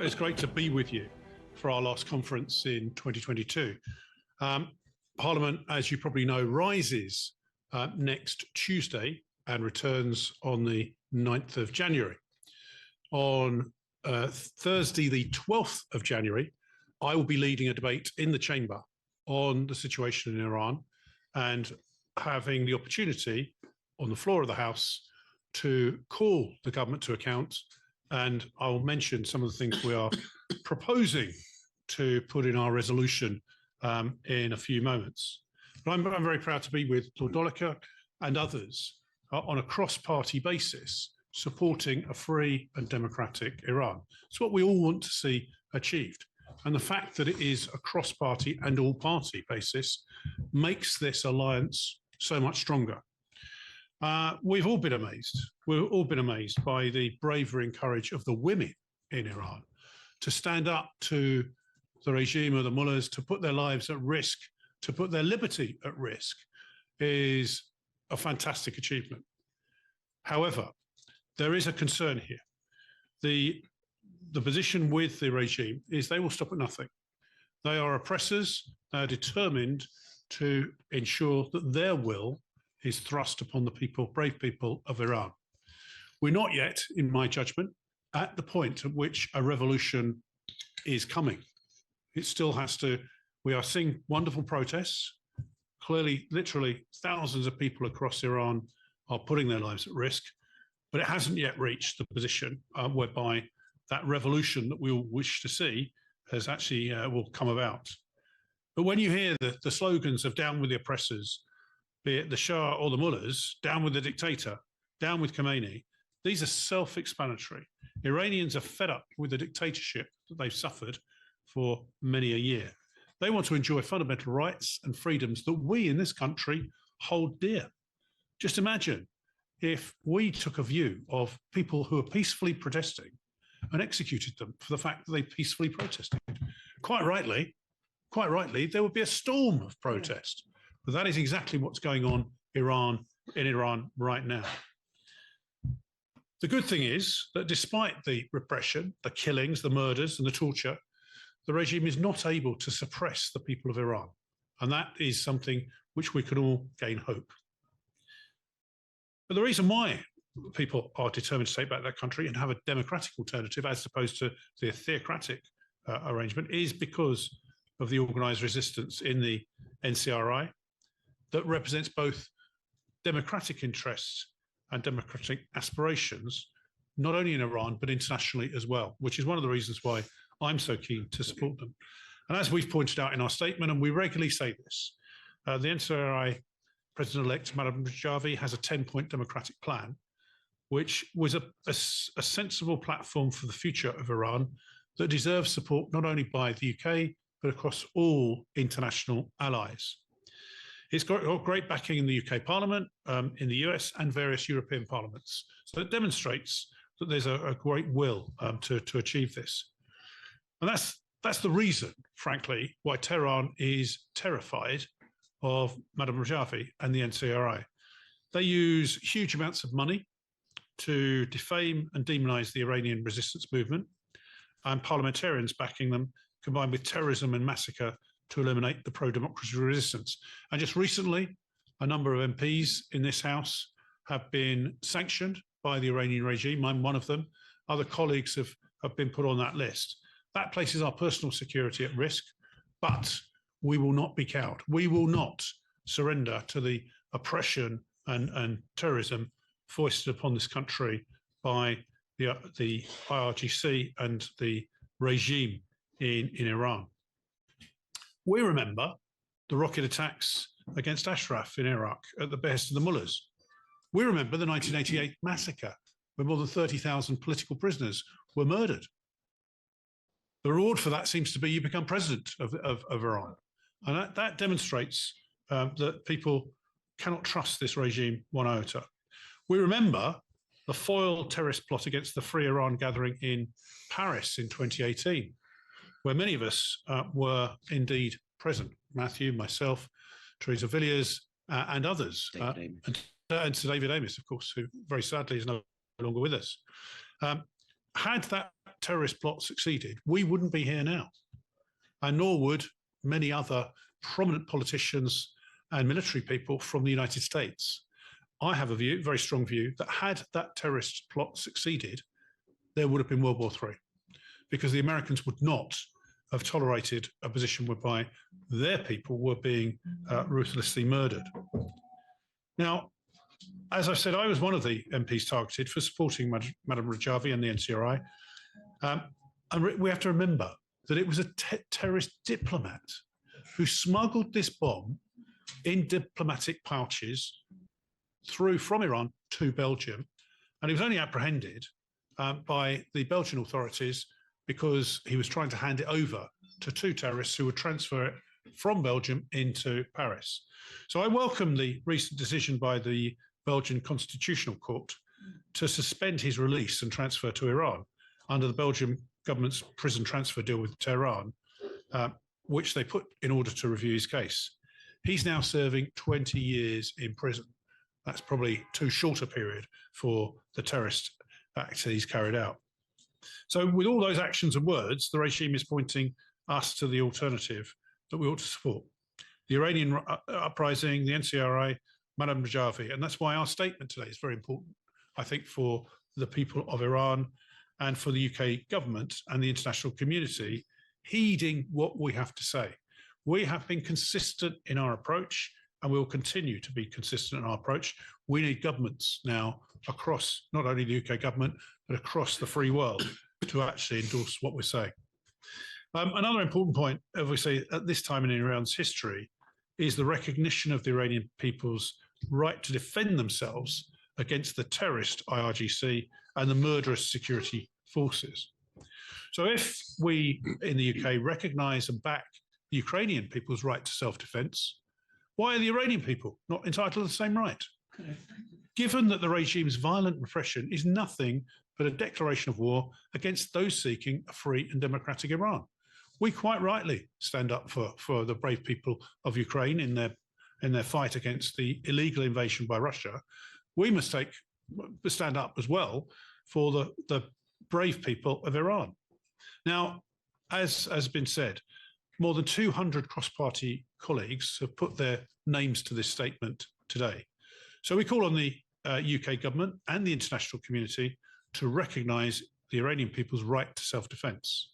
It's great to be with you for our last conference in 2022. Parliament, as you probably know, rises next Tuesday and returns on the 9th of January. On Thursday, the 12th of January, I will be leading a debate in the chamber on the situation in Iran and having the opportunity on the floor of the House to call the government to account. And I'll mention some of the things we are proposing to put in our resolution in a few moments. But I'm very proud to be with Lord Dolicher and others on a cross-party basis, supporting a free and democratic Iran. It's what we all want to see achieved. And the fact that it is a cross-party and all-party basis makes this alliance so much stronger. We've all been amazed. We've all been amazed by the bravery and courage of the women in Iran to stand up to the regime of the mullahs, to put their lives at risk, to put their liberty at risk, is a fantastic achievement. However, there is a concern here. The position with the regime is they will stop at nothing. They are oppressors. They are determined to ensure that their will is thrust upon the people, brave people of Iran. We're not yet, in my judgment, at the point at which a revolution is coming. It still has to, we are seeing wonderful protests. Clearly, literally thousands of people across Iran are putting their lives at risk, but it hasn't yet reached the position whereby that revolution that we all wish to see has actually will come about. But when you hear the slogans of down with the oppressors, be it the Shah or the mullahs, down with the dictator, down with Khomeini, these are self-explanatory. Iranians are fed up with the dictatorship that they've suffered for many a year. They want to enjoy fundamental rights and freedoms that we in this country hold dear. Just imagine if we took a view of people who are peacefully protesting and executed them for the fact that they peacefully protested. Quite rightly, there would be a storm of protest. But that is exactly what's going on in Iran right now. The good thing is that despite the repression, the killings, the murders and the torture, the regime is not able to suppress the people of Iran. And that is something which we can all gain hope. But the reason why people are determined to take back that country and have a democratic alternative as opposed to the theocratic arrangement is because of the organised resistance in the NCRI that represents both democratic interests and democratic aspirations, not only in Iran, but internationally as well, which is one of the reasons why I'm so keen to support them. And as we've pointed out in our statement, and we regularly say this, the NCRI President-elect, Madam Rajavi, has a 10-point democratic plan, which was a sensible platform for the future of Iran that deserves support not only by the UK, but across all international allies. It's got great backing in the UK Parliament, in the US and various European parliaments. So it demonstrates that there's a great will to achieve this. And that's the reason, frankly, why Tehran is terrified of Madam Rajavi and the NCRI. They use huge amounts of money to defame and demonize the Iranian resistance movement, and parliamentarians backing them, combined with terrorism and massacre to eliminate the pro-democracy resistance. And just recently, a number of MPs in this House have been sanctioned by the Iranian regime. I'm one of them. Other colleagues have been put on that list. That places our personal security at risk, but we will not be cowed. We will not surrender to the oppression and terrorism foisted upon this country by the IRGC and the regime in Iran. We remember the rocket attacks against Ashraf in Iraq at the behest of the mullahs. We remember the 1988 massacre, where more than 30,000 political prisoners were murdered. The reward for that seems to be you become president of Iran. And that demonstrates that people cannot trust this regime one iota. We remember the foiled terrorist plot against the Free Iran gathering in Paris in 2018, where many of us were indeed present. Matthew, myself, Teresa Villiers, and others. And Sir David Amess, of course, who very sadly is no longer with us. Had that terrorist plot succeeded, we wouldn't be here now. And nor would many other prominent politicians and military people from the United States. I have a view, very strong view, that had that terrorist plot succeeded, there would have been World War III, because the Americans would not have tolerated a position whereby their people were being ruthlessly murdered. Now, as I said, I was one of the MPs targeted for supporting Madam Rajavi and the NCRI. And we have to remember that it was a terrorist diplomat who smuggled this bomb in diplomatic pouches through from Iran to Belgium. And he was only apprehended by the Belgian authorities because he was trying to hand it over to two terrorists who would transfer it from Belgium into Paris. So I welcome the recent decision by the Belgian Constitutional Court to suspend his release and transfer to Iran under the Belgian government's prison transfer deal with Tehran, which they put in order to review his case. He's now serving 20 years in prison. That's probably too short a period for the terrorist acts he's carried out. So with all those actions and words, the regime is pointing us to the alternative that we ought to support. The Iranian uprising, the NCRI, Madam Rajavi, and that's why our statement today is very important, I think, for the people of Iran and for the UK government and the international community, heeding what we have to say. We have been consistent in our approach, and we will continue to be consistent in our approach. We need governments now across not only the UK government, but across the free world to actually endorse what we're saying. Another important point, obviously, at this time in Iran's history, is the recognition of the Iranian people's right to defend themselves against the terrorist IRGC and the murderous security forces. So if we in the UK recognise and back the Ukrainian people's right to self-defence, why are the Iranian people not entitled to the same right? Given that the regime's violent repression is nothing but a declaration of war against those seeking a free and democratic Iran. We quite rightly stand up for the brave people of Ukraine in their fight against the illegal invasion by Russia. We must stand up as well for the brave people of Iran. Now, as has been said, more than 200 cross-party colleagues have put their names to this statement today. So we call on the UK government and the international community to recognise the Iranian people's right to self-defence.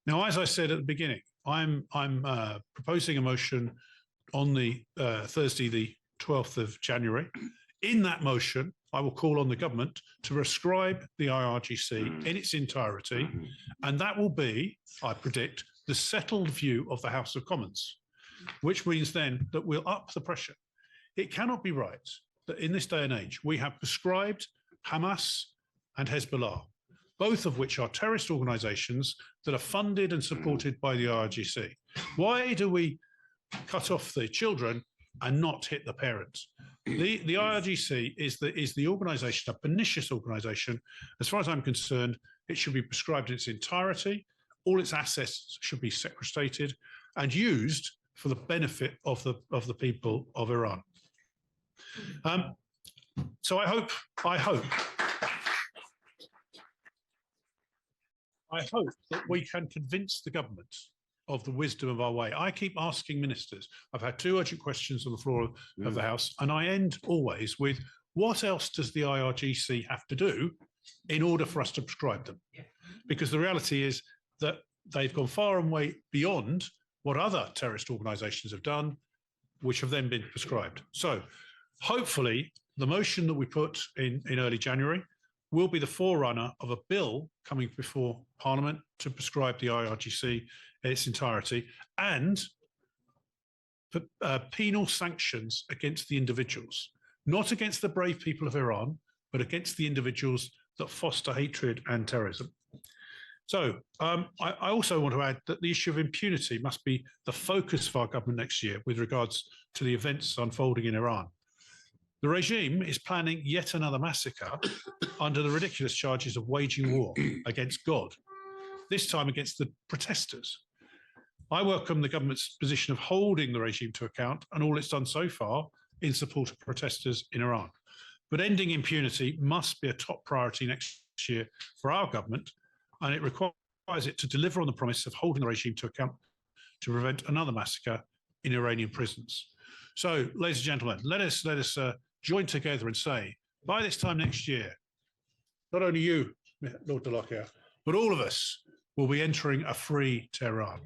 Now, as I said at the beginning, I'm proposing a motion on the Thursday, the 12th of January. In that motion, I will call on the government to prescribe the IRGC in its entirety, and that will be, I predict, the settled view of the House of Commons, which means then that we'll up the pressure. It cannot be right that in this day and age, we have prescribed Hamas and Hezbollah, both of which are terrorist organisations that are funded and supported by the IRGC. Why do we cut off the children and not hit the parents? The IRGC is the organisation, a pernicious organisation. As far as I'm concerned, it should be prescribed in its entirety. All its assets should be sequestrated and used for the benefit of the people of Iran. So I hope that we can convince the government of the wisdom of our way. I keep asking ministers. I've had 2 urgent questions on the floor of the House, and I end always with, what else does the IRGC have to do in order for us to prescribe them? Because the reality is that they've gone far and way beyond what other terrorist organisations have done, which have then been prescribed. So hopefully the motion that we put in early January will be the forerunner of a bill coming before Parliament to prescribe the IRGC in its entirety and penal sanctions against the individuals, not against the brave people of Iran, but against the individuals that foster hatred and terrorism. So I also want to add that the issue of impunity must be the focus of our government next year with regards to the events unfolding in Iran. The regime is planning yet another massacre under the ridiculous charges of waging war against God, this time against the protesters. I welcome the government's position of holding the regime to account and all it's done so far in support of protesters in Iran. But ending impunity must be a top priority next year for our government, and it requires it to deliver on the promise of holding the regime to account to prevent another massacre in Iranian prisons. So, ladies and gentlemen, let us join together and say, by this time next year, not only you, Lord de Lockyer, but all of us will be entering a free Tehran.